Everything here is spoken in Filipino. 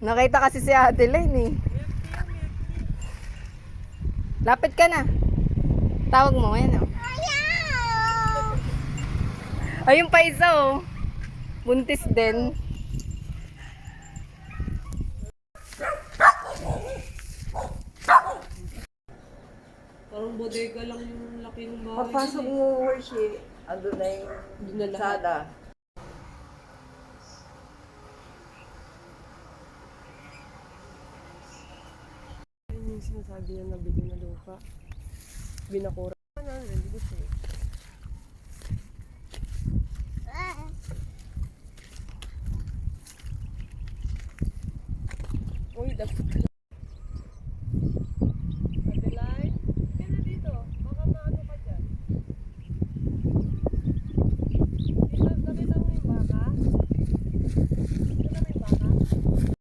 Nakita kasi si Ate Len eh. Lapit ka na. Tawag mo, ayan oh. Ayun pa isa oh. Buntis din. Parang bodega lang yung laki ng bahay. Papasok mo, Hershey. Ando na yung Doon na lahat. sada. Ayun yung sinasabi niya na bili na lupa. Binakura. Ano, hindi ko siya. Uy, dapat